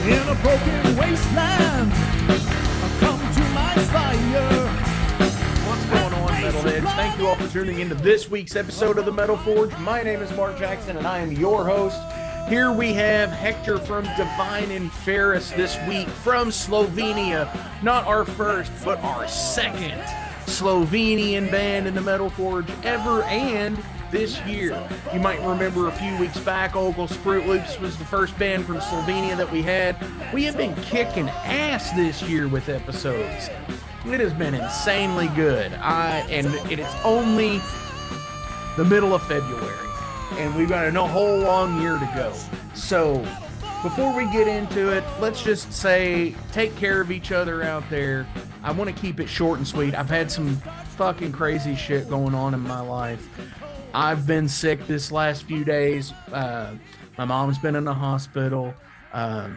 In a broken wasteland, come to my fire. What's going on, Metalheads? Thank you all for tuning into this week's episode of the Metal Forge. My name is Mark Jackson, and I am your host. Here we have Hector from Divine Inferus this week from Slovenia. Not our first, but our second Slovenian band in the Metal Forge ever and this year. You might remember a few weeks back, Ogles Fruit Loops was the first band from Slovenia that we had. We have been kicking ass this year with episodes. It has been insanely good. And it's only the middle of February, and we've got a whole long year to go. So before we get into it, let's just say take care of each other out there. I want to keep it short and sweet. I've had some fucking crazy shit going on in my life. I've been sick this last few days. My mom's been in the hospital. We're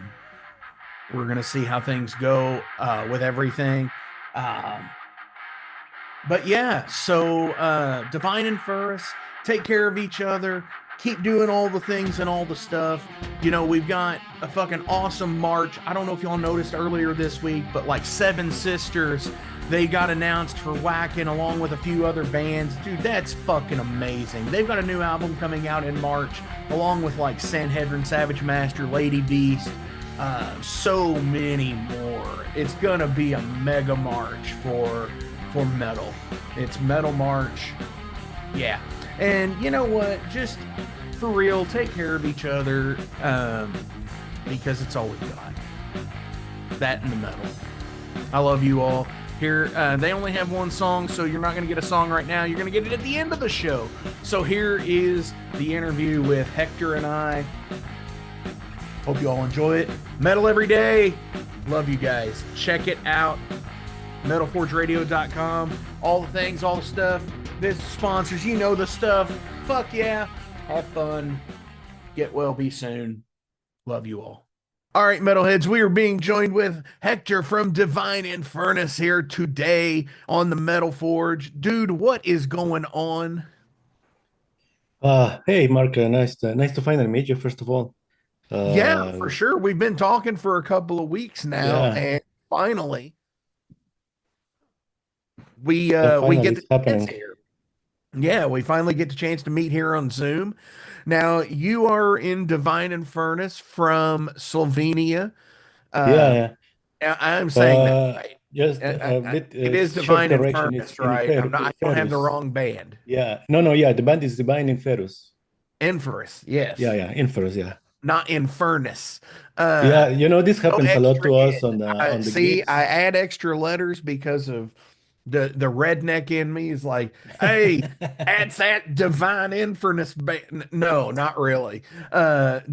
going to see how things go with everything. But yeah, so Divine Inferus, take care of each other. Keep doing all the things and all the stuff. You know, we've got a fucking awesome March. I don't know if y'all noticed earlier this week, but like Seven Sisters, they got announced for Whacking along with a few other bands. Dude, that's fucking amazing. They've got a new album coming out in March, along with like Sanhedrin, Savage Master, Ladybeast, so many more. It's gonna be a mega march for metal. It's Metal March. Yeah. And you know what? Just for real, take care of each other, because it's all we've got. That and the metal. I love you all. Here, they only have one song, so you're not going to get a song right now. You're going to get it at the end of the show. So here is the interview with Hector and I. Hope you all enjoy it. Metal every day. Love you guys. Check it out. MetalForgeRadio.com. All the things, all the stuff. Business sponsors, you know the stuff. Fuck yeah. Have fun. Get well, be soon. Love you all. All right, Metalheads, we are being joined with Hector from Divine Inferus here today on the Metal Forge. Dude, what is going on? Hey, Mark, nice to finally meet you, first of all. Yeah, for sure. We've been talking for a couple of weeks now, and finally, we get the chance here. Yeah, we finally get the chance to meet here on Zoom. Now, you are in Divine Inferus from Slovenia. I'm saying that right. Just a bit. It is Divine Inferus, right? I don't have the wrong band. Yeah, no, the band is Divine Inferus. Inferus, yes. Yeah, Inferus, yeah. Not Infernus. Yeah, you know, this happens a lot to us on the see, gigs. I add extra letters because of the redneck in me is like, hey, that's that Divine Infernus band. No, not really.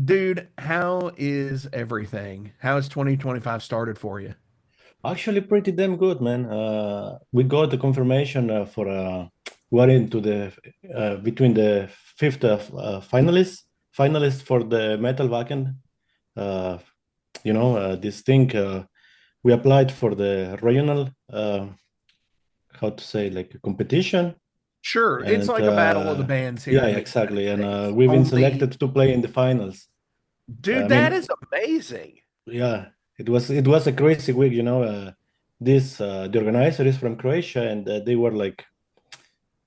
Dude, how is everything? How has 2025 started for you? Actually, pretty damn good, man. We got the confirmation for we're into the between the fifth finalists for the Metal Wacken. This thing. We applied for the regional. How to say, like a competition. Sure, it's like a battle of the bands here. Yeah, exactly. And we've been selected to play in the finals. Dude, that is amazing. Yeah, it was a crazy week, you know. The organizer is from Croatia, and they were like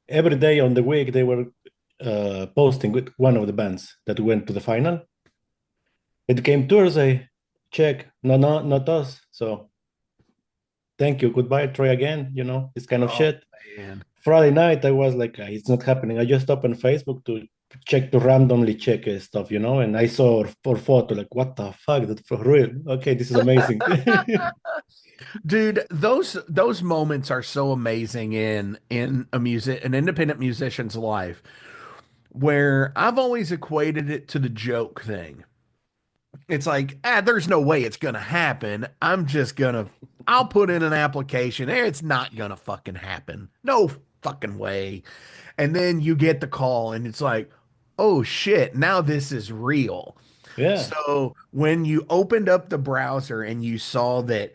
every day on the week they were posting with one of the bands that went to the final. It came Thursday, check, no, not us. So thank you, goodbye, try again, you know, this kind of shit. Man. Friday night, I was like, it's not happening. I just opened Facebook to randomly check stuff, you know, and I saw our photo, like, what the fuck, that's for real. Okay, this is amazing. Dude, those moments are so amazing in an independent musician's life, where I've always equated it to the joke thing. It's like, there's no way it's gonna happen. I'll put in an application. It's not gonna fucking happen. No fucking way. And then you get the call and it's like, oh shit, now this is real. Yeah. So when you opened up the browser and you saw that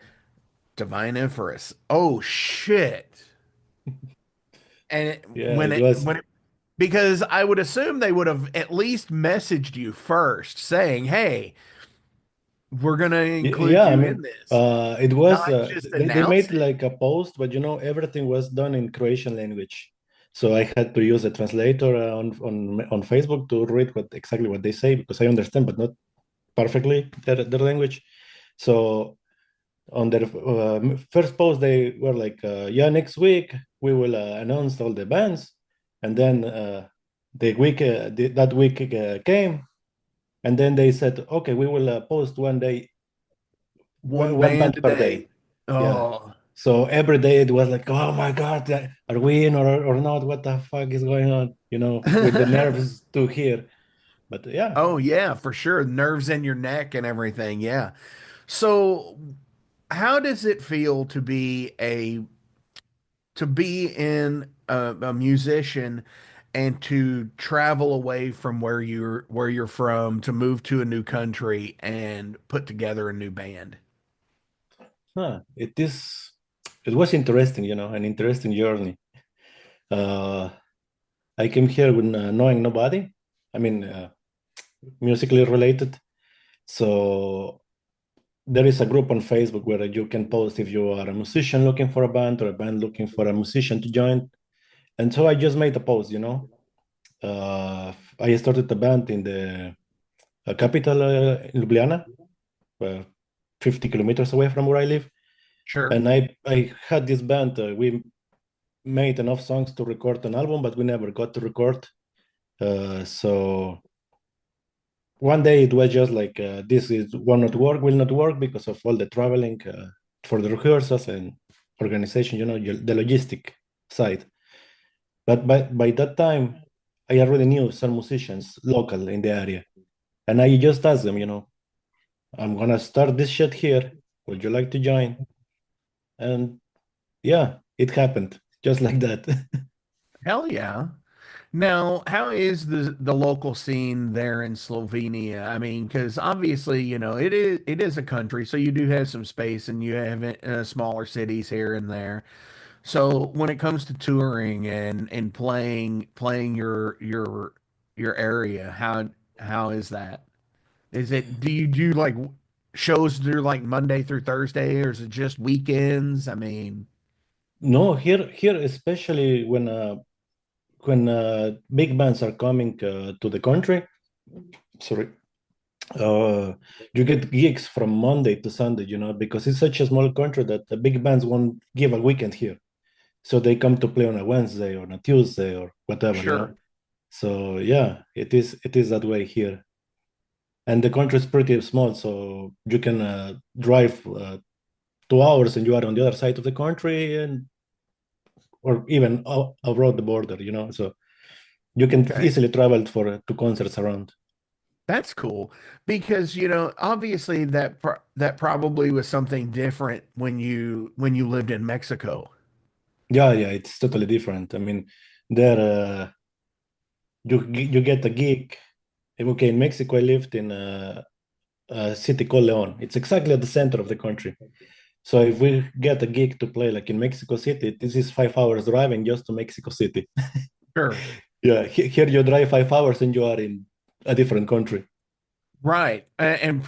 Divine Inferus, oh shit. And because I would assume they would have at least messaged you first saying, hey, we're gonna include Yeah, I you in mean, this. it was Not just they announce made it. like a post, but everything was done in Croatian language, so I had to use a translator on Facebook to read exactly what they say because I understand, but not perfectly their language. So on their first post, they were like, "Yeah, next week we will announce all the bands," and then that week came, and then they said, "Okay, we will post one day, One one band band per today. day." Yeah. Oh, So every day it was like, oh my God, are we in or not? What the fuck is going on? With the nerves to hear. But yeah, oh yeah, for sure. Nerves in your neck and everything. Yeah. So, how does it feel to be in a musician and to travel away from where you're from to move to a new country and put together a new band? it was interesting, an interesting journey. Uh, I came here with knowing nobody. I mean, musically related. So there is a group on Facebook where you can post if you are a musician looking for a band or a band looking for a musician to join. And so I just made a post. I started the band in the capital in Ljubljana, 50 kilometers away from where I live. Sure. And I had this band. We made enough songs to record an album, but we never got to record. So one day it was just like, this will not work because of all the traveling for the rehearsals and organization, the logistic side. But by that time, I already knew some musicians local in the area. And I just asked them, I'm gonna start this shit here. Would you like to join? And yeah, it happened just like that. Hell yeah. Now, how is the local scene there in Slovenia? I mean, because obviously, it is a country, so you do have some space, and you have smaller cities here and there. So when it comes to touring and playing your area, how is that? Do you do like shows through like Monday through Thursday, or is it just weekends? I mean, No, here especially when big bands are coming to the country, sorry, uh, you get gigs from Monday to Sunday, because it's such a small country that the big bands won't give a weekend here. So they come to play on a Wednesday or on a Tuesday or whatever. sure. So yeah, it is that way here. And the country is pretty small, so you can drive 2 hours and you are on the other side of the country, and or even abroad the border. So you can Okay. easily travel for to concerts around. That's cool because obviously that probably was something different when you lived in Mexico. Yeah, it's totally different. I mean, there you get a gig. Okay, in Mexico, I lived in a city called Leon. It's exactly at the center of the country. So if we get a gig to play like in Mexico City, this is 5 hours driving just to Mexico City. Sure. Yeah, here you drive 5 hours and you are in a different country. Right. And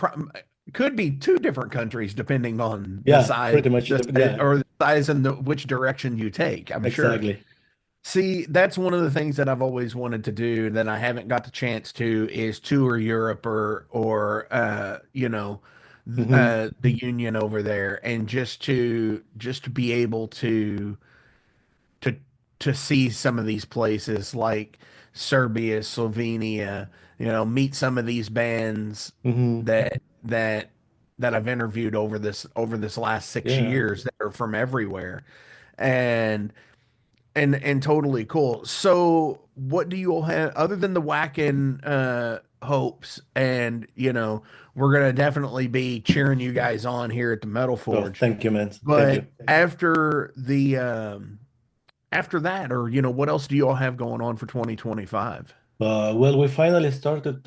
could be two different countries depending on the Yeah, size, pretty much. the size Yeah, or the size and which direction you take, I'm sure. exactly. See, that's one of the things that I've always wanted to do that I haven't got the chance to is tour Europe or the Union over there, and just to be able to to see some of these places like Serbia, Slovenia, meet some of these bands Hmm. that I've interviewed over this last six Yeah. years that are from everywhere. And and totally cool. So, what do you all have other than the whacking hopes? And we're gonna definitely be cheering you guys on here at the Metal Oh, Forge. thank you, man. Thank But you. after that, or what else do you all have going on for 2025? Well, we finally started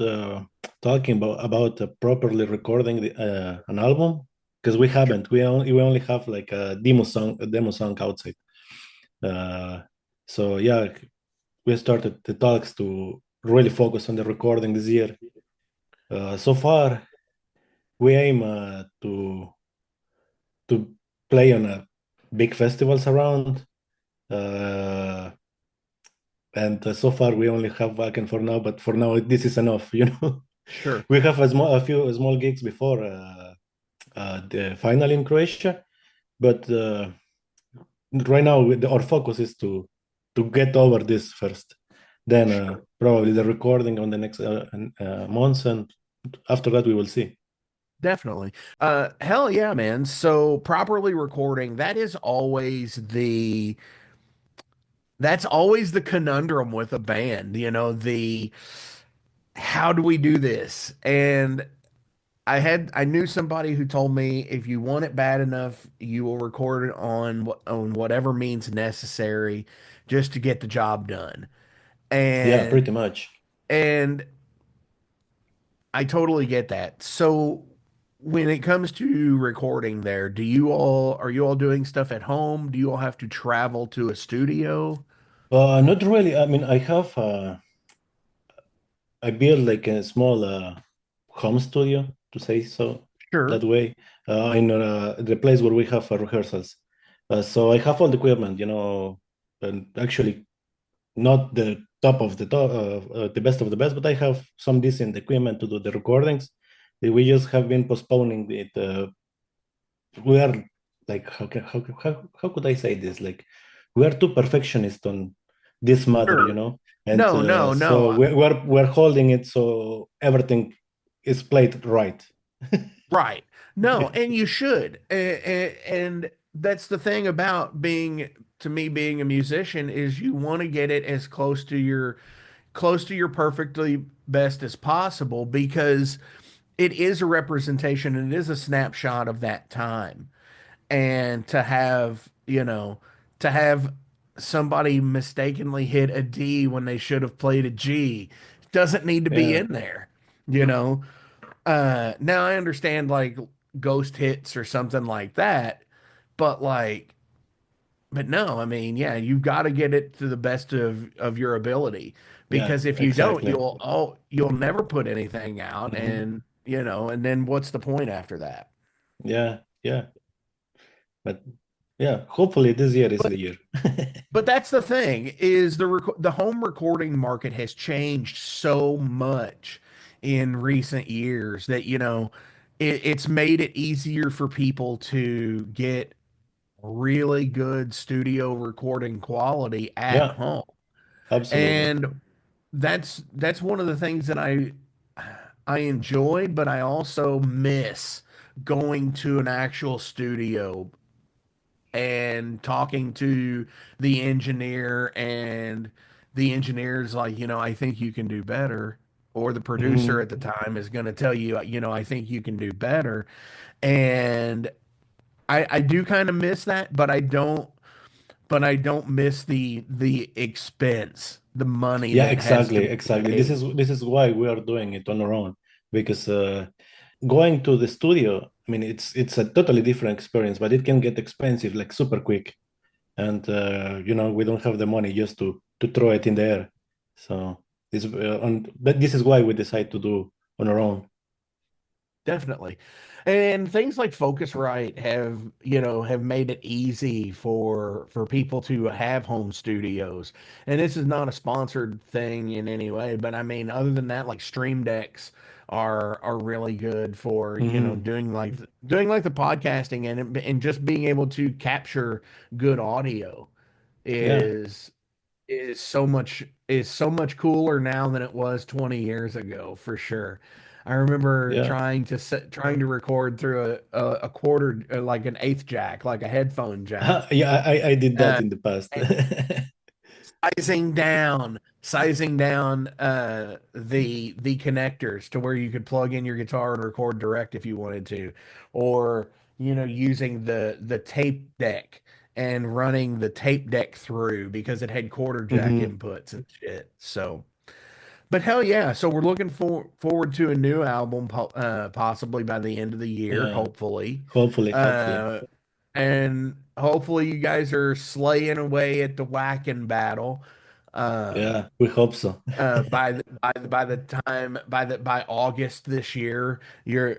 talking about properly recording an album because we haven't. We only have like a demo song outside. Uh, so yeah, we started the talks to really focus on the recording this year. So far, we aim to play on big festivals around. Uh, and so far we only have Wacken for now, but for now this is enough. Sure. We have a few small gigs before the final in Croatia, but right now our focus is to get over this first. Then Sure. probably the recording on the next months, and after that we will see. Definitely. Hell yeah, man. So properly recording, that's always the conundrum with a band, the how do we do this? And I knew somebody who told me if you want it bad enough, you will record it on whatever means necessary just to get the job done. Yeah, And pretty much. and I totally get that. So when it comes to recording there, are you all doing stuff at home? Do you all have to travel to a studio? Not really. I mean, I built like a small home studio, to say so that Sure. way, in the place where we have rehearsals. So I have all the equipment, and actually not the top of the top, the best of the best, but I have some decent equipment to do the recordings. We just have been postponing it. We are like, how could I say this? Like, we are too perfectionist on this matter, Sure. and No, no, so no. we're holding it so everything is played right. Right. No, and you should. And that's the thing about to me, being a musician is you want to get it as close to your perfectly best as possible because it is a representation and it is a snapshot of that time. And to have somebody mistakenly hit a D when they should have played a G doesn't need to be Yeah, in there, you know? Now I understand like ghost hits or something like that, but but no, I mean, yeah, you've got to get it to the best of your ability yeah, because if you don't, exactly. you'll never put anything out, Mhm. and and then what's the point after that? Yeah, yeah, but yeah, hopefully this year is But the year. but that's the thing is the home recording market has changed so much in recent years that it's made it easier for people to get really good studio recording quality at Yeah, home. absolutely. And that's one of the things that I enjoy, but I also miss going to an actual studio and talking to the engineer and the engineer's like, I think you can do better. Or the producer Mhm. at the time is going to tell you, I think you can do better. And I do kind of miss that, but I don't miss the expense, the money Yeah, that has to exactly, be exactly. This paid. is this is why we are doing it on our own because going to the studio, I mean, it's a totally different experience, but it can get expensive like super quick, and we don't have the money just to throw it in the air. So but this is why we decide to do on our own. Definitely. And things like Focusrite have made it easy for people to have home studios. And this is not a sponsored thing in any way, but I mean, other than that, like Stream Decks are really good for, Hmm. doing like the podcasting and just being able to capture good audio Yeah, is is so much cooler now than it was 20 years ago for sure. I remember yeah, trying to record through a quarter like an eighth jack, like a headphone jack. yeah. I did that Uh, in the past. and sizing down the connectors to where you could plug in your guitar and record direct if you wanted to, or using the tape deck and running the tape deck through because it had quarter jack Hmm. inputs and shit. So, but hell yeah, so we're looking forward to a new album possibly by the end of the year, Yeah, hopefully. hopefully. Uh, and hopefully you guys are slaying away at the whacking battle. Um, Yeah, we hope so. by August this year, you're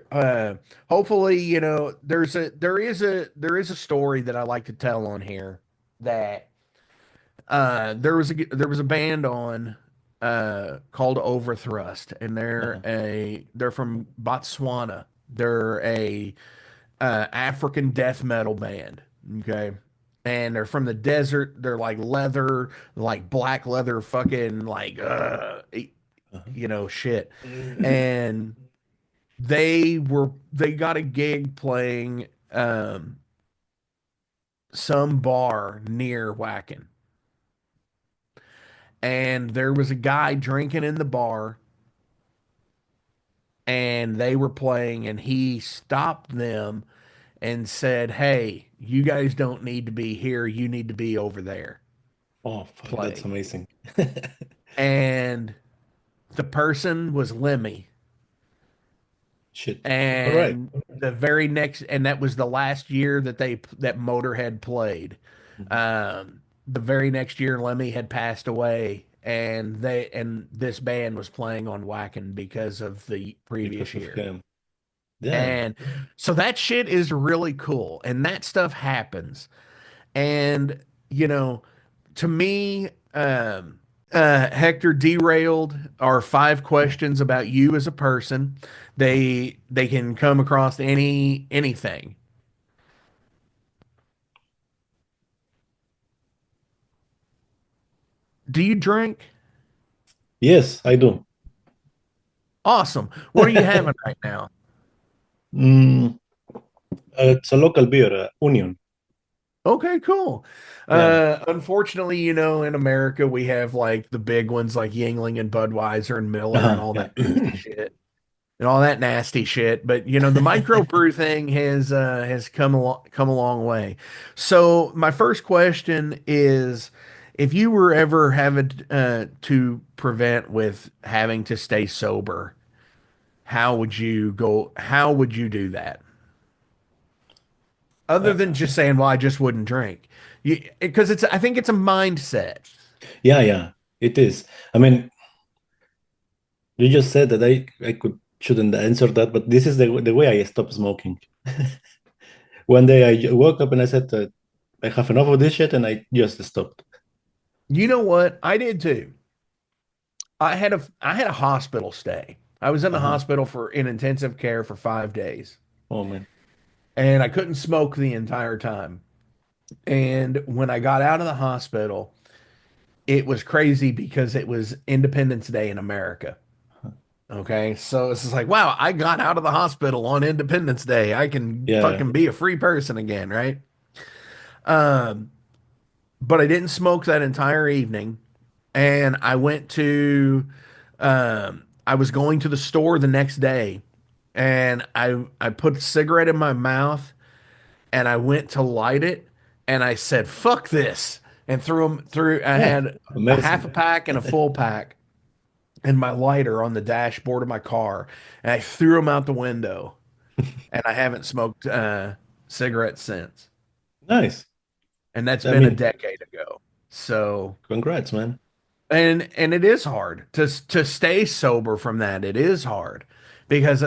hopefully, there is a story that I like to tell on here that there was a band on called Overthrust, and Uh-huh. they're from Botswana. They're a African death metal band. Okay. And they're from the desert. They're like leather, like black leather, fucking like Uh-huh. shit. And they got a gig playing some bar near Wacken. And there was a guy drinking in the bar, and they were playing, and he stopped them and said, "Hey, you guys don't need to be here. You need to be over there Oh, fuck, that's playing." amazing. And the person was Lemmy. Shit. All right. And that was the last year that Motorhead played. Mhm. The very next year, Lemmy had passed away, and this band was playing on Wacken because of the previous Because of year. him. Damn. And so that shit is really cool, and that stuff happens. And, you know, to me, Hector, derailed are 5 questions about you as a person. They can come across anything. Do you drink? Yes, I do. Awesome. What are you having right now? Mm, it's a local beer, Union. Okay, cool. Yeah. Unfortunately, in America we have like the big ones like Yingling and Budweiser and Miller and all Yeah. that nasty shit. And all that nasty shit. But the microbrew thing has come a long way. So my first question is, if you were ever having to prevent with having to stay sober, how would you go? How would you do that? Other Uh, than just saying, "Well, I just wouldn't drink," because I think it's a mindset. yeah, yeah, it is. I mean, you just said that I shouldn't answer that, but this is the way I stopped smoking. One day I woke up and I said, I have enough of this shit, and I just stopped. You know what? I did too. I had a hospital stay. I was in the Uh-huh. hospital in intensive care for 5 days, Oh man. and I couldn't smoke the entire time. And when I got out of the hospital, it was crazy because it was Independence Day in America. Okay, so it's just like, wow, I got out of the hospital on Independence Day. I can Yeah. fucking be a free person again, right? Um, but I didn't smoke that entire evening, and I was going to the store the next day, and I put a cigarette in my mouth, and I went to light it, and I said, "Fuck this," and threw them through. I Yeah. had a half Amazing. a pack and a full pack, and my lighter on the dashboard of my car, and I threw them out the window, and I haven't smoked cigarettes since, Nice. and that's I been a mean, decade ago. So, congrats, man. and it is hard to stay sober from that. It is hard because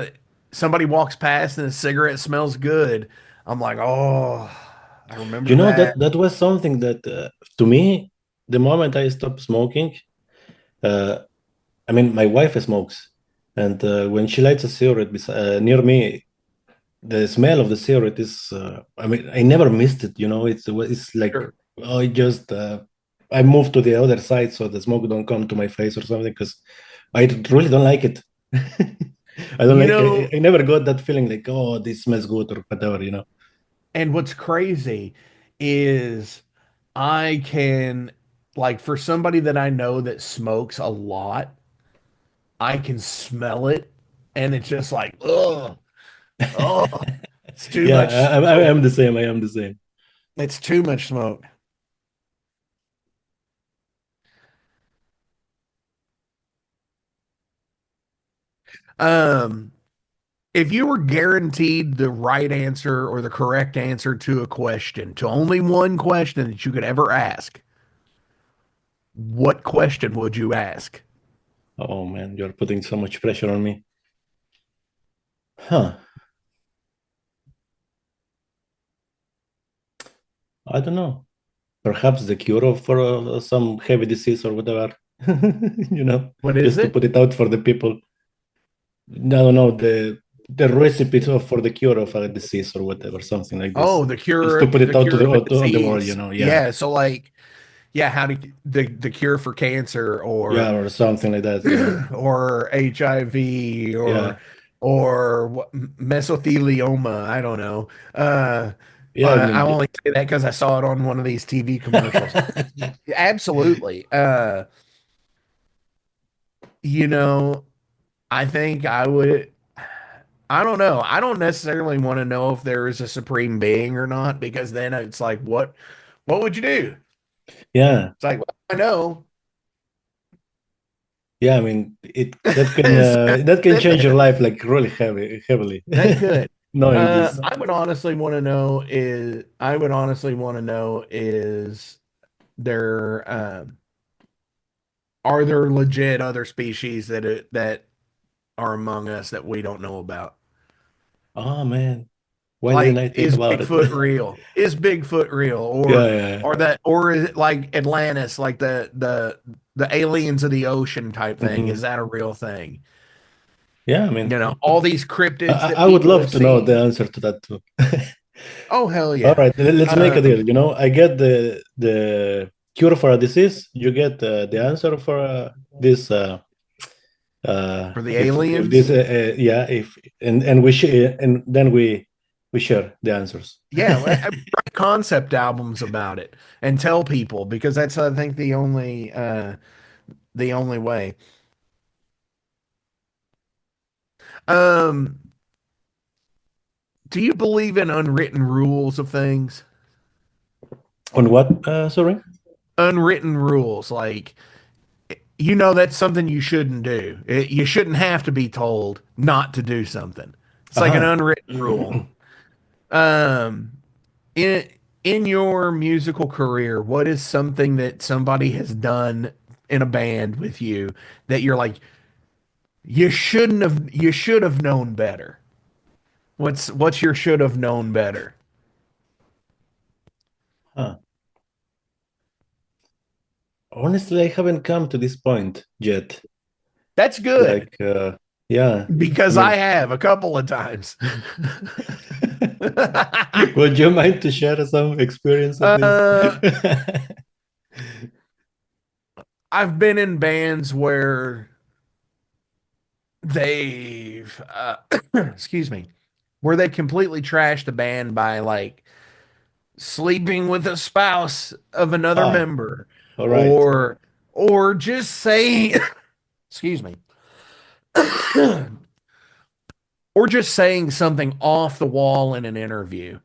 somebody walks past and the cigarette smells good. I'm like, oh, I remember That that. that was something that to me, the moment I stopped smoking, uh, I mean, my wife smokes, and when she lights a cigarette near me, the smell of the cigarette is. I mean, I never missed it. It's like Sure. I just I moved to the other side so the smoke don't come to my face or something because I really don't like it. I don't You like. know, I never got that feeling like, oh, this smells good or whatever. and what's crazy is I can, like, for somebody that I know that smokes a lot, I can smell it, and it's just like, oh, it's too Yeah, much I smoke. am the same. I am the same. It's too much smoke. Um, if you were guaranteed the right answer or the correct answer to a question, to only one question that you could ever ask, what question would you ask? Oh man, you're putting so much pressure on me. Huh. I don't know. Perhaps the cure for some heavy disease or whatever. What is just to it? put it out for the people. I don't know the recipe for the cure of a disease or whatever, something like this. Oh, Just to put the it out to cure of a on the world, disease. Yeah, Yeah, so like, yeah, how to the cure for cancer yeah, or something like that. Yeah, or HIV yeah, or mesothelioma. I don't know. yeah. I I mean, only say that because I saw it on one of these TV commercials. Absolutely. You know, I think I would. I don't know. I don't necessarily want to know if there is a supreme being or not, because then it's like, what would you do? yeah, It's like, well, I know. yeah. I mean, it So that can change your life like really heavily. that could. Knowing this. I would honestly want to know is there are there legit other species that are among us that we don't know about? Oh man, why didn't Like, I think is about it? Bigfoot real? Is Bigfoot real? Yeah, yeah. Or is it like Atlantis, like the aliens of the ocean type thing? Is Mhm. that a real thing? Yeah, I mean, All these cryptids that I would people love have to know the seen. answer to that too. Oh, hell All yeah. right, let's make a deal. Um, I get the cure for a disease. You get the answer for this. for the If this, aliens. yeah, if and we share, and then we share the answers. Yeah, write concept albums about it and tell people, because that's, I think, the only way. Um, do you believe in unwritten rules of things? On what? Sorry. Unwritten rules, like, that's something you shouldn't do. You shouldn't have to be told not to do something. It's like an Uh-huh. unwritten rule. Um, in in your musical career, what is something that somebody has done in a band with you that you're like, you should have known better? What's your should have known better? Huh. Honestly, I haven't come to this point yet. That's good, Like, yeah. I because I mean, have a couple of times. would you mind to share some experience of this? uh, I've been in bands where they've excuse me, where they completely trashed the band by like sleeping with a spouse of another Ah, member, all right. or just saying excuse me, or just saying something off the wall in an interview,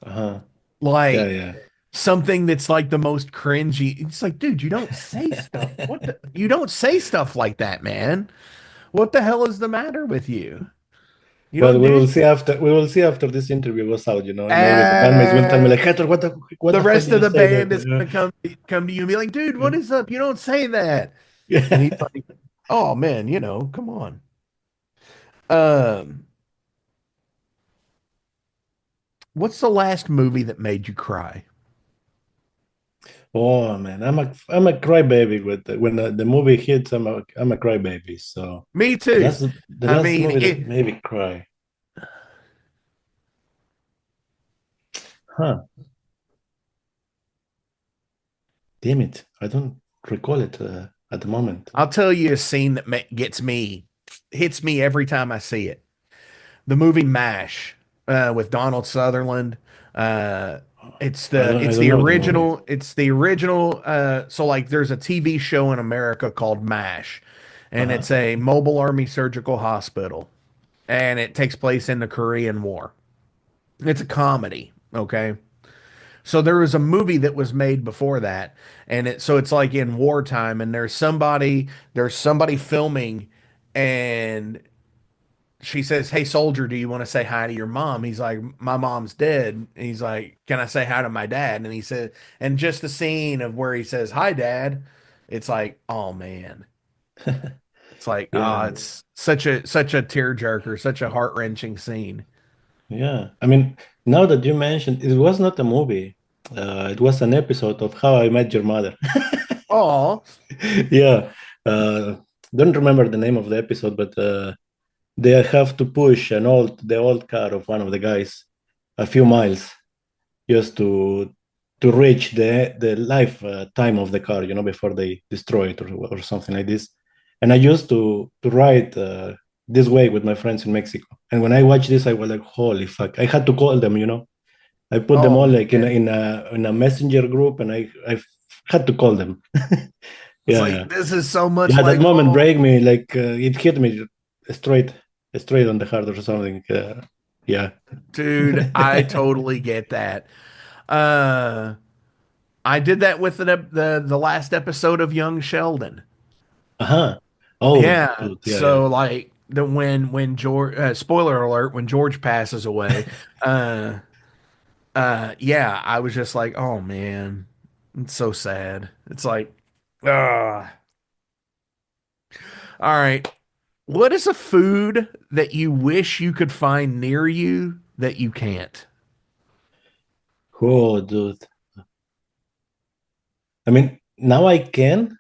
Uh-huh. Yeah, like yeah. something that's like the most cringy. It's like, dude, you don't say stuff like that, man. What the hell is the matter with you? You Well, don't we do will see after this interview goes out, and maybe the bandmates will tell me uh, like, Hector, what the the fuck rest did of you the say that? band is gonna come to you and be like, dude, what is up? You don't say that. And he's Yeah. like, oh man, come on. Um, what's the last movie that made you cry? Oh man, I'm a crybaby with when the movie hits. I'm a crybaby. So Me the too. I last mean, movie that made me cry. Huh? Damn it, I don't recall it at the moment. I'll tell you a scene that hits me every time I see it. The movie MASH, with Donald Sutherland. Uh, I it's don't the know the movie. original. It's the original. So like, there's a TV show in America called MASH, and Uh-huh. it's a mobile army surgical hospital, and it takes place in the Korean War. It's a comedy. Okay. So there was a movie that was made before that, and it's like in wartime, and there's somebody filming, and she says, "Hey soldier, do you want to say hi to your mom?" He's like, "My mom's dead." And he's like, "Can I say hi to my dad?" And he said, and just the scene of where he says, "Hi, dad." It's like, oh man. It's like, Yeah, it's such a tearjerker, such a heart-wrenching scene. yeah. I mean, now that you mentioned, it was not a movie. It was an episode of How I Met Your Mother. Oh, Yeah. Uh, don't remember the name of the episode, but they have to push the old car of one of the guys a few miles just to reach the life time of the car, before they destroy it or something like this. And I used to ride this way with my friends in Mexico. And when I watched this, I was like, holy fuck! I had to call them. I put them oh all like in a, man. in a in a messenger group, and I had to call them. It's Yeah, like yeah, this is so much yeah. That like moment break home. me like it hit me straight straight on the heart or something. Yeah. Dude, I totally get that. Uh I did that with the last episode of Young Sheldon. Uh-huh. Oh, Yeah. dude, yeah, yeah. So like the when George spoiler alert, when George passes away, uh yeah, I was just like, oh man, it's so sad. It's like, ah. All right. What is a food that you wish you could find near you that you can't? Oh, dude. I mean, now I can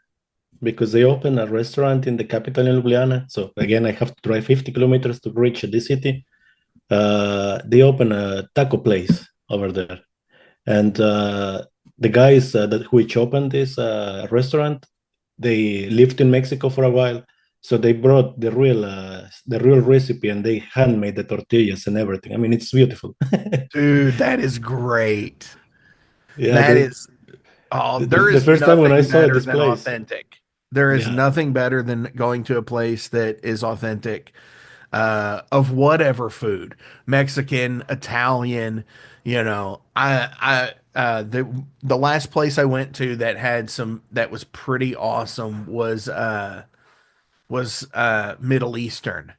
because they open a restaurant in the capital in Ljubljana. So again, I have to drive 50 kilometers to reach the city. They open a taco place over there, and the guys that which opened this restaurant, they lived in Mexico for a while. So they brought the real recipe, and they handmade the tortillas and everything. I mean, it's beautiful. Dude, that is great. Yeah, That is, oh, there the is first time when I nothing saw better this than place, authentic. There is yeah, nothing better than going to a place that is authentic, of whatever food, Mexican, Italian, the last place I went to that had some that was pretty awesome was Middle Eastern.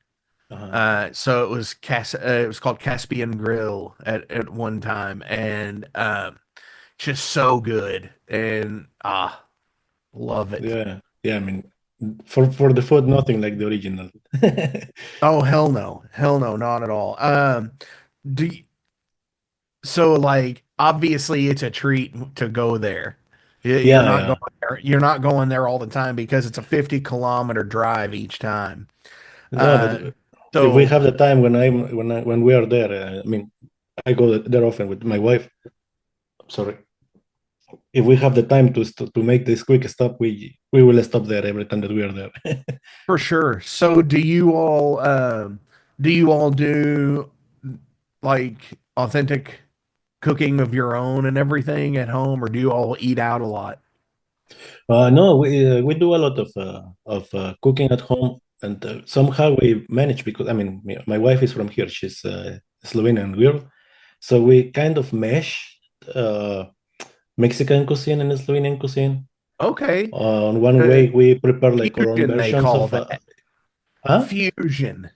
uh, So it was called Caspian Grill at one time, and just so good, and love it. yeah, yeah. I mean, for the food, nothing like the original. Oh hell no, not at all. Do you, so like obviously it's a treat to go there. You're Yeah, not yeah. going there. You're not going there all the time because it's a 50-kilometer drive each time. No, but Uh, if we so have the time when we are there, I mean, I go there often with my wife. Sorry, if we have the time to make this quick stop, we will stop there every time that we are there. for sure. So do you all do like authentic cooking of your own and everything at home, or do you all eat out a lot? No, we do a lot of cooking at home, and somehow we manage because I mean, my wife is from here. She's a Slovenian girl, so we kind of mesh uh, Mexican cuisine and Slovenian cuisine. Okay. On one Uh, way, we prepare like our own Fusion, they versions call of. that. Huh? Fusion.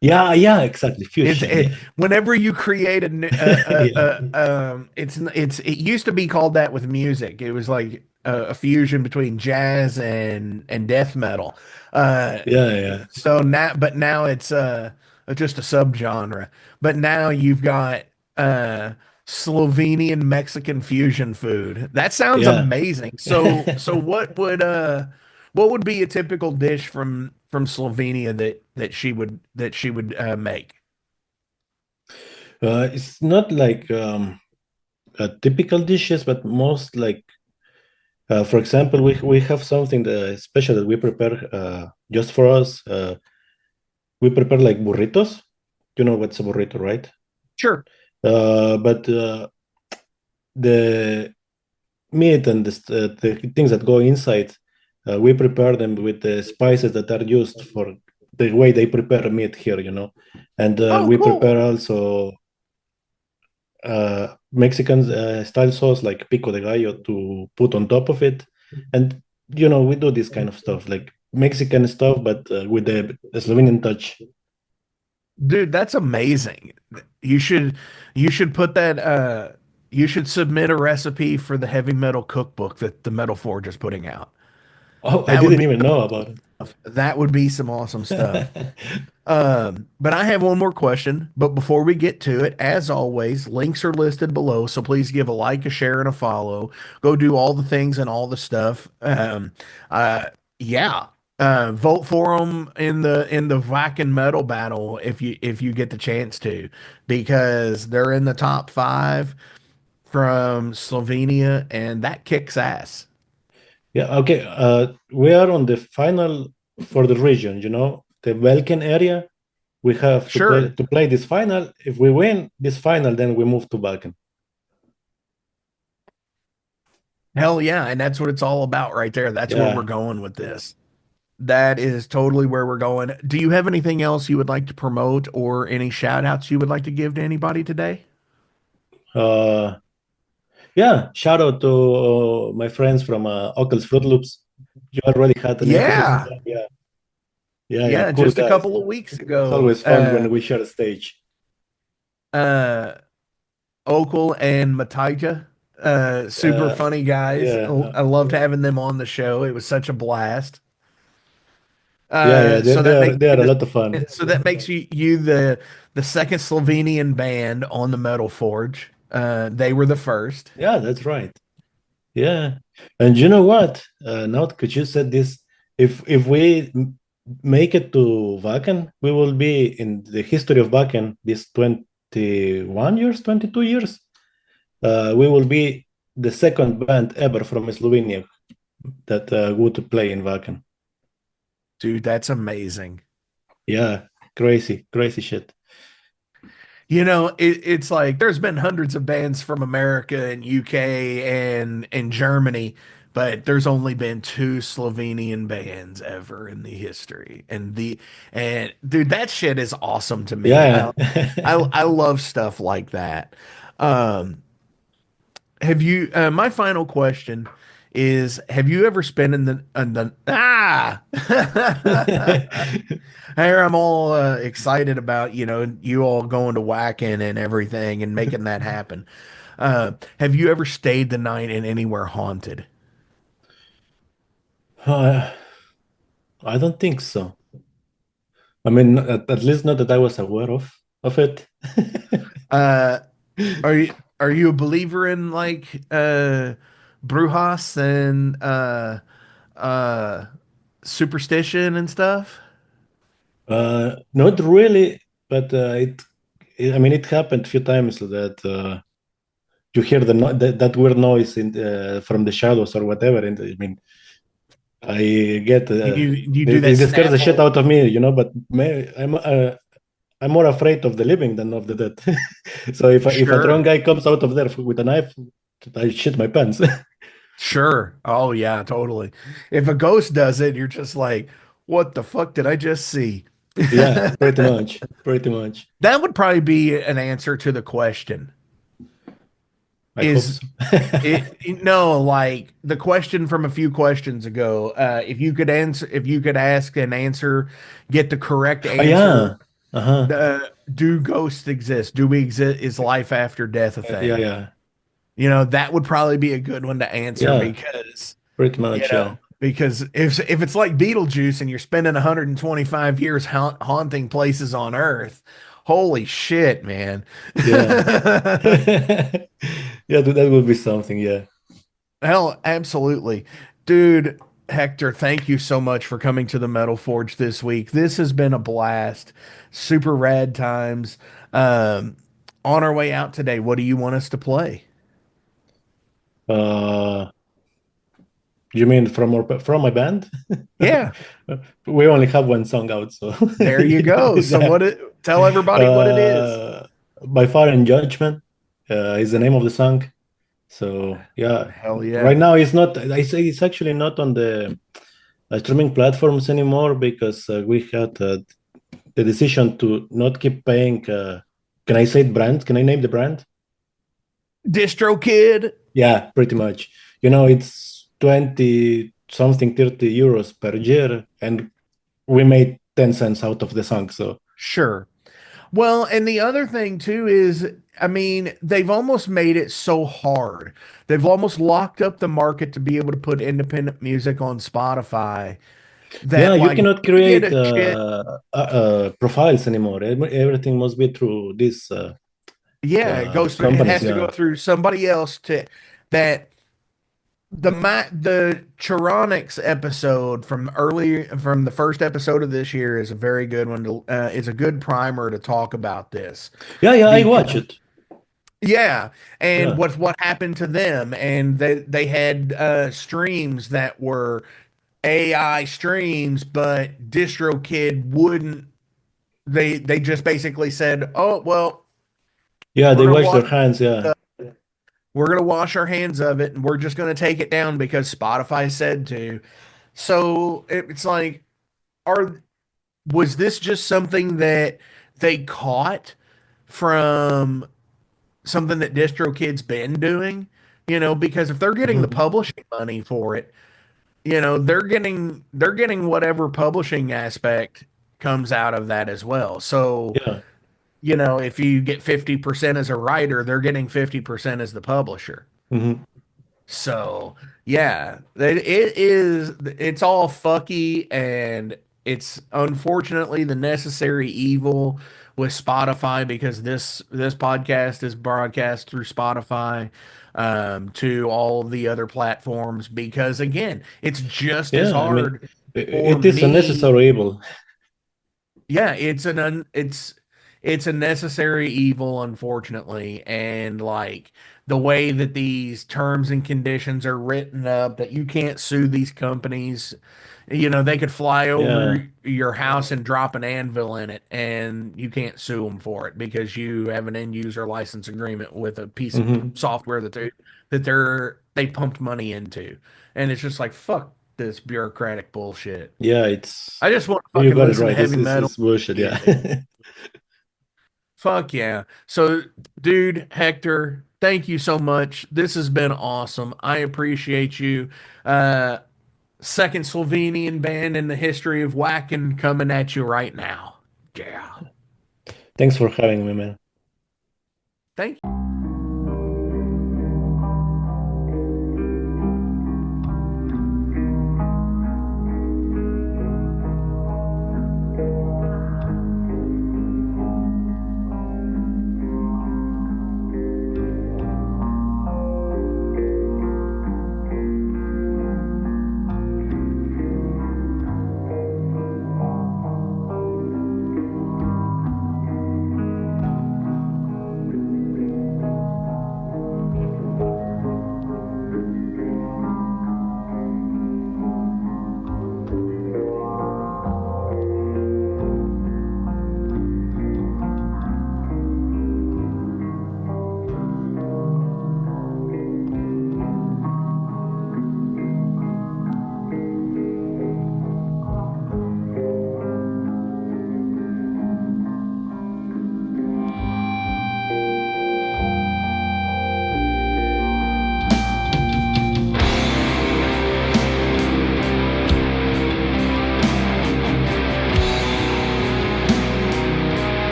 Yeah, yeah, exactly. It's Fusion. it, Yeah, whenever you create yeah, it used to be called that with music. It was like a fusion between jazz and death metal. Uh, yeah, yeah, but now it's just a subgenre. But now you've got uh Slovenian Mexican fusion food. That sounds yeah. amazing. So what would be a typical dish from Slovenia that she would make? It's not like typical dishes, but most like, for example, we have something special that we prepare just for us. We prepare like burritos. You know what's a burrito, right? Sure. But the meat and the things that go inside, we prepare them with the spices that are used for the way they prepare meat here. And Oh, we prepare cool. also Mexican style sauce like pico de gallo to put on top of it. And we do this kind of stuff like Mexican stuff, but with the Slovenian touch. Dude, that's amazing. You should you should put that you should submit a recipe for the heavy metal cookbook that the Metal Forge is putting out. Oh, I That would didn't be even know about that would be some awesome stuff. it. But I have one more question. But before we get to it, as always, links are listed below. So please give a like, a share, and a follow. Go do all the things and all the stuff. Uh, yeah. Vote for them in the Viking Metal Battle if you get the chance to, because they're in the top five from Slovenia, and that kicks ass. Yeah, okay. We are on the final for the region, the Balkan area. We have Sure. to play this final. If we win this final, then we move to Balkan. Hell yeah. And that's what it's all about right there. That's where we're Yeah. going with this. That is totally where we're going. Do you have anything else you would like to promote or any shout outs you would like to give to anybody today? Uh, yeah. Shout out to my friends from Oculus Fruit Loops. You already had an episode with Yeah. them. Yeah. Yeah. Yeah. Yeah. Cool Just a guys. couple of weeks It's ago, always fun when we share a stage. uh, Okul and Matija, super Uh, funny guys. yeah. I loved having them on the show. It was such a blast. Yeah. Yeah. They, So they that are makes they you are a lot of fun. you the second Slovenian band on the Metal Forge. They were the first. Yeah, that's right. Yeah, and you know what? Now that you said this, if we make it to Wacken, we will be in the history of Wacken this 21 years, 22 years. We will be the second band ever from Slovenia that would play in Wacken. Dude, that's amazing. Yeah, crazy, crazy shit. You know, it's like there's been hundreds of bands from America and UK and Germany, but there's only been two Slovenian bands ever in the history. And dude, that shit is awesome to me. Yeah. I love stuff like that. Um, have you my final question is, have you ever spent in the here I'm all excited about, you all going to Whacken and everything and making that happen. Have you ever stayed the night in anywhere haunted? Uh, I don't think so. I mean, at least not that I was aware of it. Uh, are you a believer in like Brujas and uh superstition and stuff? Not really, but I mean, it happened a few times that you hear that weird noise from the shadows or whatever, and I mean, I get You do that it scares the shit snapple. out of me, but I'm more afraid of the living than of the dead. So if a drunk Sure. guy comes out of there with a knife, I shit my pants. Sure. Oh yeah, totally. If a ghost does it, you're just like, what the fuck did I just see? Yeah, pretty much, pretty much. That would probably be an answer to the question. I hope Is so. no, like the question from a few questions ago. If you could ask and answer, get the correct Oh, answer. yeah. Uh-huh. Do ghosts exist? Do we exist? Is life after death a Yeah, thing? yeah. That would probably be a good one to answer Yeah, because pretty much, yeah. if it's like Beetlejuice and you're spending 125 years haunting places on Earth, holy shit, man. Yeah. Yeah, that would be something, yeah. Hell, absolutely. Dude, Hector, thank you so much for coming to the Metal Forge this week. This has been a blast. Super rad times. Um, on our way out today, what do you want us to play? Uh, you mean from my band? Yeah, We only have one song out, so there you go. So yeah. tell everybody what it is. By Far in Judgment is the name of the song. So yeah, Hell right yeah. now it's not. I say it's actually not on the streaming platforms anymore because we had the decision to not keep paying. Can I say brand? Can I name the brand? Distro Kid. Yeah, pretty much. It's 20 something 30 euros per year, and we made 10 cents out of the song. So Sure. Well, and the other thing too is, I mean, they've almost made it so hard. They've almost locked up the market to be able to put independent music on Spotify Yeah, that you like cannot you get create a shit. profiles anymore. Everything must be through these Yeah, it goes through, it companies. has to go Yeah, through somebody else to that the Chironics episode from the first episode of this year is a very good one to is a good primer to talk about this yeah, yeah. I because watch it. yeah, and Yeah, what happened to them, and they had streams that were AI streams, but DistroKid wouldn't. They just basically said, "Oh well, yeah. we're They gonna wash their watch hands. Yeah, we're gonna wash our hands of it, and we're just gonna take it down because Spotify said to." So it's like, are was this just something that they caught from something that DistroKid's been doing? You know, because if they're getting the hmm, publishing money for it, you know, they're getting whatever publishing aspect comes out of that as well. So, yeah, you know, if you get 50% as a writer, they're getting 50% as the publisher. hmm, So yeah, it's all fucky and it's unfortunately the necessary evil with Spotify because this podcast is broadcast through Spotify to all of the other platforms because again, it's just as yeah. I mean, hard for it is a me. necessary evil. Yeah, it's a necessary evil, unfortunately, and like the way that these terms and conditions are written up, that you can't sue these companies. You know, they could fly Yeah, over your house and drop an anvil in it, and you can't sue them for it because you have an end user license agreement with a piece of hmm, software they pumped money into, and it's just like fuck this bureaucratic bullshit. yeah. It's I just want to you fucking got it listen to right. heavy metal. It's bullshit. Yeah. Music. Fuck yeah. So, dude, Hector, thank you so much. This has been awesome. I appreciate you. Uh, Second Slovenian band in the history of whacking coming at you right now. Yeah. Thanks for having me, man. Thank you.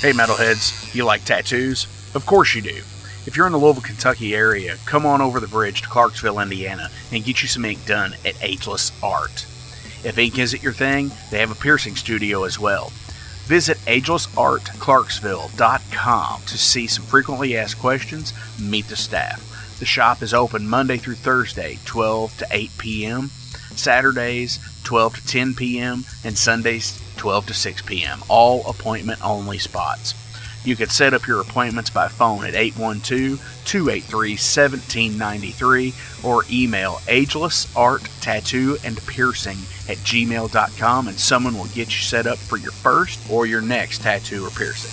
Hey metalheads, you like tattoos? Of course you do. If you're in the Louisville, Kentucky area, come on over the bridge to Clarksville, Indiana, and get you some ink done at Ageless Art. If ink isn't your thing, they have a piercing studio as well. Visit agelessartclarksville.com to see some frequently asked questions, meet the staff. The shop is open Monday through Thursday, 12 to 8 p.m., Saturdays, 12 to 10 p.m., and Sundays, 12 to 6 p.m., all appointment-only spots. You can set up your appointments by phone at 812-283-1793 or email agelessarttattooandpiercing@gmail.com and someone will get you set up for your first or your next tattoo or piercing.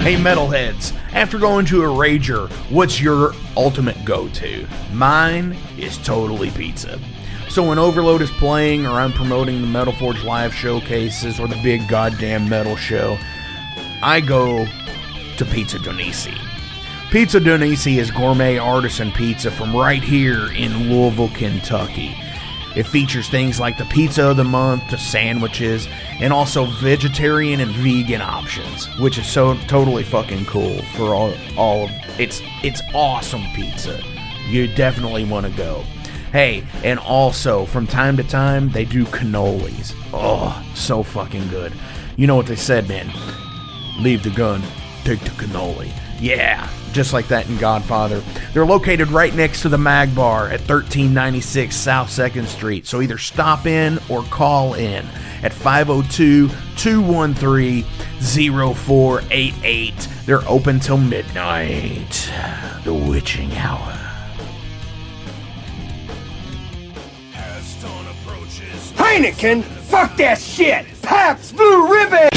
Hey metalheads, after going to a rager, what's your ultimate go-to? Mine is totally pizza. So when Overload is playing or I'm promoting the Metal Forge live showcases or the big goddamn metal show, I go to Pizza DoNisi. Pizza DoNisi is gourmet artisan pizza from right here in Louisville, Kentucky. It features things like the pizza of the month, the sandwiches, and also vegetarian and vegan options, which is so totally fucking cool for all of it's awesome pizza. You definitely want to go. Hey, and also from time to time they do cannolis. Oh, so fucking good. You know what they said, man? Leave the gun, take the cannoli. Yeah, just like that in Godfather. They're located right next to the Mag Bar at 1396 South 2nd Street. So either stop in or call in at 502-213-0488. They're open till midnight. The witching hour. Heineken? Fuck that shit! Pabst Blue Ribbon!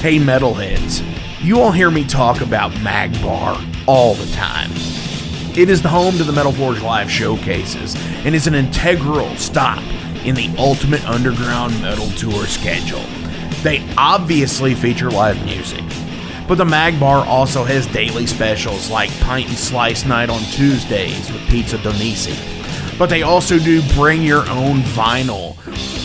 Hey metalheads, you all hear me talk about Mag Bar all the time. It is the home to the Metal Forge live showcases and is an integral stop in the ultimate underground metal tour schedule. They obviously feature live music, but the Mag Bar also has daily specials like Pint and Slice Night on Tuesdays with Pizza DoNisi. But they also do Bring Your Own Vinyl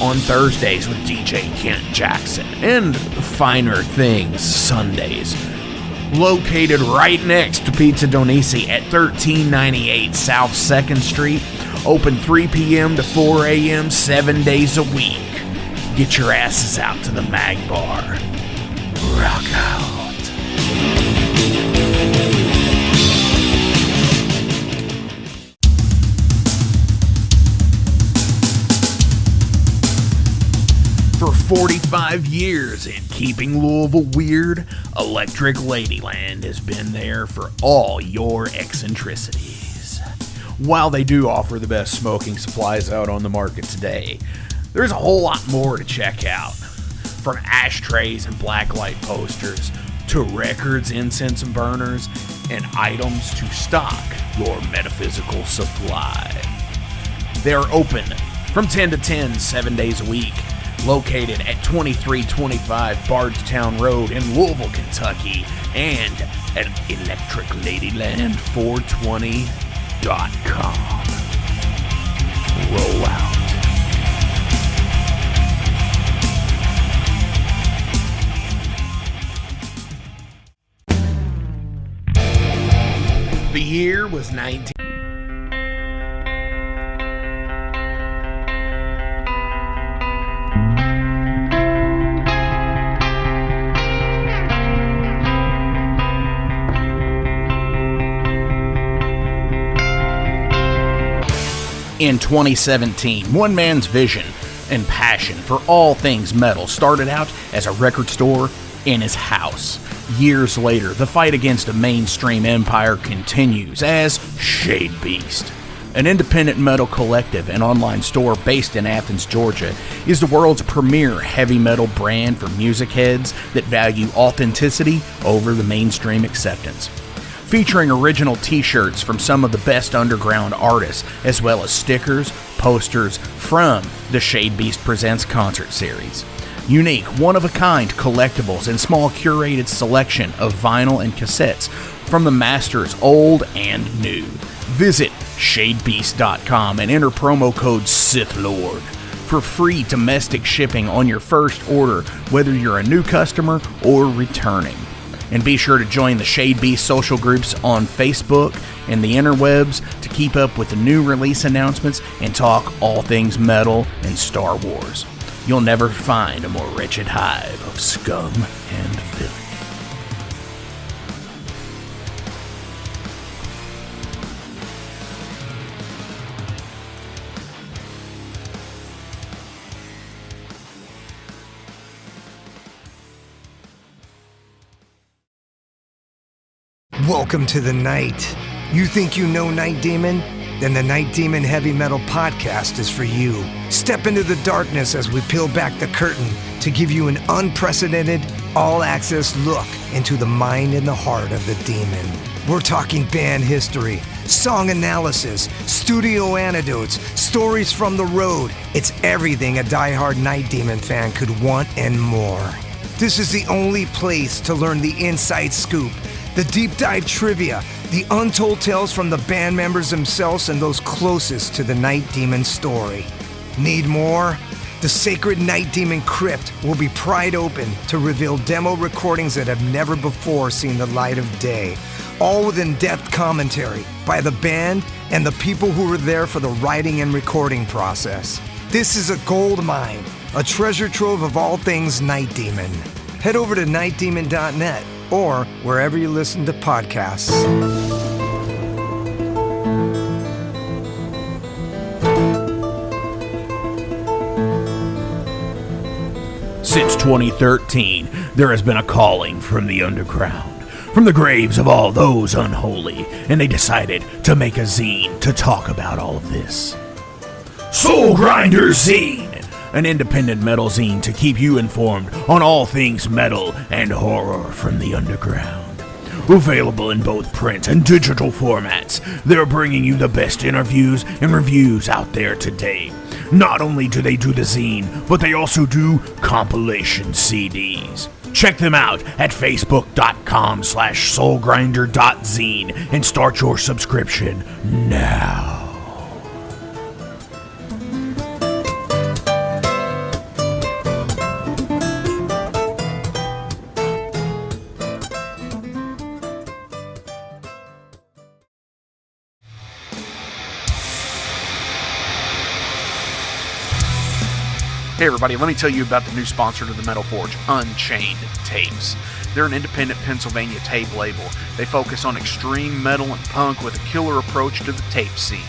on Thursdays with DJ Kent Jackson, and Finer Things Sundays. Located right next to Pizza DoNisi at 1398 South 2nd Street, open 3 p.m. to 4 a.m. 7 days a week. Get your asses out to the Mag Bar. Rock out. 45 years in keeping Louisville weird, Electric Ladyland has been there for all your eccentricities. While they do offer the best smoking supplies out on the market today, there's a whole lot more to check out. From ashtrays and blacklight posters, to records, incense and burners, and items to stock your metaphysical supply. They're open from 10 to 10, 7 days a week, located at 2325 Bardstown Road in Louisville, Kentucky, and at electricladyland420.com. Roll out. The year was 19... In 2017, one man's vision and passion for all things metal started out as a record store in his house. Years later, the fight against a mainstream empire continues as Shadebeast. An independent metal collective and online store based in Athens, Georgia, is the world's premier heavy metal brand for music heads that value authenticity over the mainstream acceptance. Featuring original t-shirts from some of the best underground artists, as well as stickers, posters from the Shadebeast Presents concert series. Unique, one-of-a-kind collectibles and small curated selection of vinyl and cassettes from the masters old and new. Visit shadebeast.com and enter promo code SithLord for free domestic shipping on your first order, whether you're a new customer or returning. And be sure to join the Shadebeast social groups on Facebook and the interwebs to keep up with the new release announcements and talk all things metal and Star Wars. You'll never find a more wretched hive of scum and filth. Welcome to the night. You think you know Night Demon? Then the Night Demon Heavy Metal Podcast is for you. Step into the darkness as we peel back the curtain to give you an unprecedented, all-access look into the mind and the heart of the demon. We're talking band history, song analysis, studio anecdotes, stories from the road. It's everything a diehard Night Demon fan could want and more. This is the only place to learn the inside scoop, the deep dive trivia, the untold tales from the band members themselves and those closest to the Night Demon story. Need more? The Sacred Night Demon Crypt will be pried open to reveal demo recordings that have never before seen the light of day, all with in-depth commentary by the band and the people who were there for the writing and recording process. This is a gold mine, a treasure trove of all things Night Demon. Head over to nightdemon.net or wherever you listen to podcasts. Since 2013, there has been a calling from the underground, from the graves of all those unholy, and they decided to make a zine to talk about all of this. Soulgrinder Zine! An independent metal zine to keep you informed on all things metal and horror from the underground. Available in both print and digital formats, they're bringing you the best interviews and reviews out there today. Not only do they do the zine, but they also do compilation CDs. Check them out at facebook.com/soulgrinder.zine and start your subscription now. Hey everybody, let me tell you about the new sponsor to the Metal Forge, Unchained Tapes. They're an independent Pennsylvania tape label. They focus on extreme metal and punk with a killer approach to the tape scene.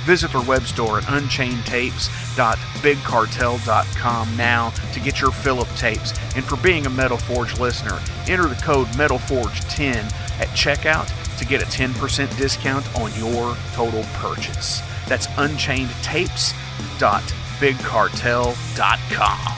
Visit their web store at unchainedtapes.bigcartel.com now to get your fill of tapes. And for being a Metal Forge listener, enter the code METALFORGE10 at checkout to get a 10% discount on your total purchase. That's unchainedtapes.bigcartel.com.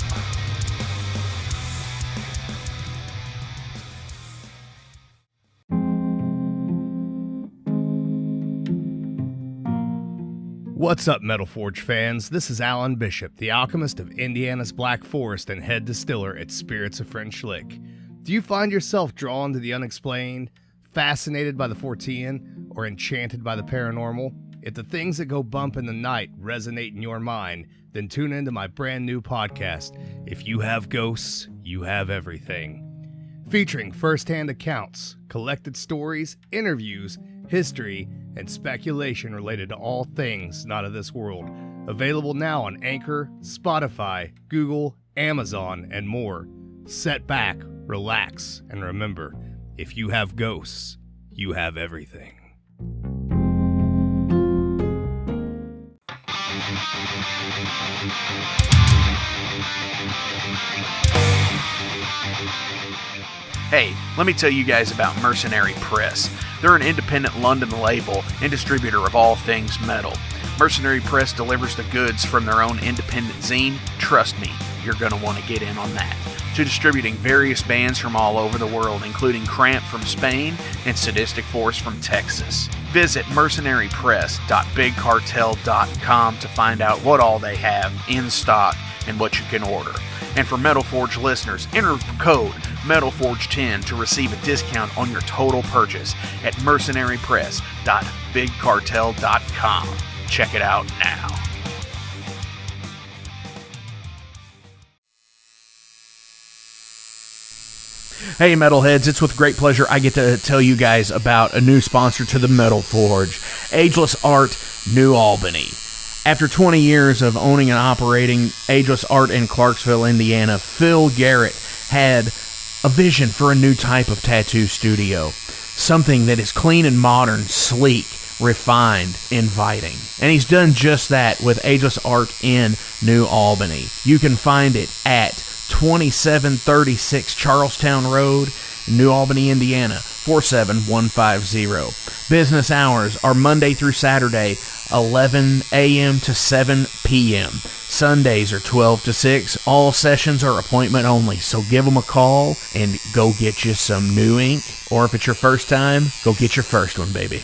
What's up, Metal Forge fans? This is Alan Bishop, the alchemist of Indiana's Black Forest and head distiller at Spirits of French Lick. Do you find yourself drawn to the unexplained, fascinated by the Fortean, or enchanted by the paranormal? If the things that go bump in the night resonate in your mind, then tune into my brand new podcast, If You Have Ghosts, You Have Everything. Featuring first-hand accounts, collected stories, interviews, history, and speculation related to all things not of this world. Available now on Anchor, Spotify, Google, Amazon, and more. Sit back, relax, and remember, if you have ghosts, you have everything. Hey, let me tell you guys about Mercenary Press. They're an independent London label and distributor of all things metal. Mercenary Press delivers the goods from their own independent zine. Trust me, you're going to want to get in on that. To distributing various bands from all over the world, including Cramp from Spain and Sadistic Force from Texas. Visit mercenarypress.bigcartel.com to find out what all they have in stock and what you can order. And for Metal Forge listeners, enter code METALFORGE10 to receive a discount on your total purchase at mercenarypress.bigcartel.com. Check it out now. Hey Metalheads, it's with great pleasure I get to tell you guys about a new sponsor to the Metal Forge, Ageless Art, New Albany. After 20 years of owning and operating Ageless Art in Clarksville, Indiana, Phil Garrett had a vision for a new type of tattoo studio. Something that is clean and modern, sleek, refined, inviting. And he's done just that with Ageless Art in New Albany. You can find it at 2736 Charlestown Road, New Albany, Indiana, 47150. Business hours are Monday through Saturday, 11 a.m. to 7 p.m. Sundays are 12 to 6. All sessions are appointment only, so give them a call and go get you some new ink. Or if it's your first time, go get your first one, baby.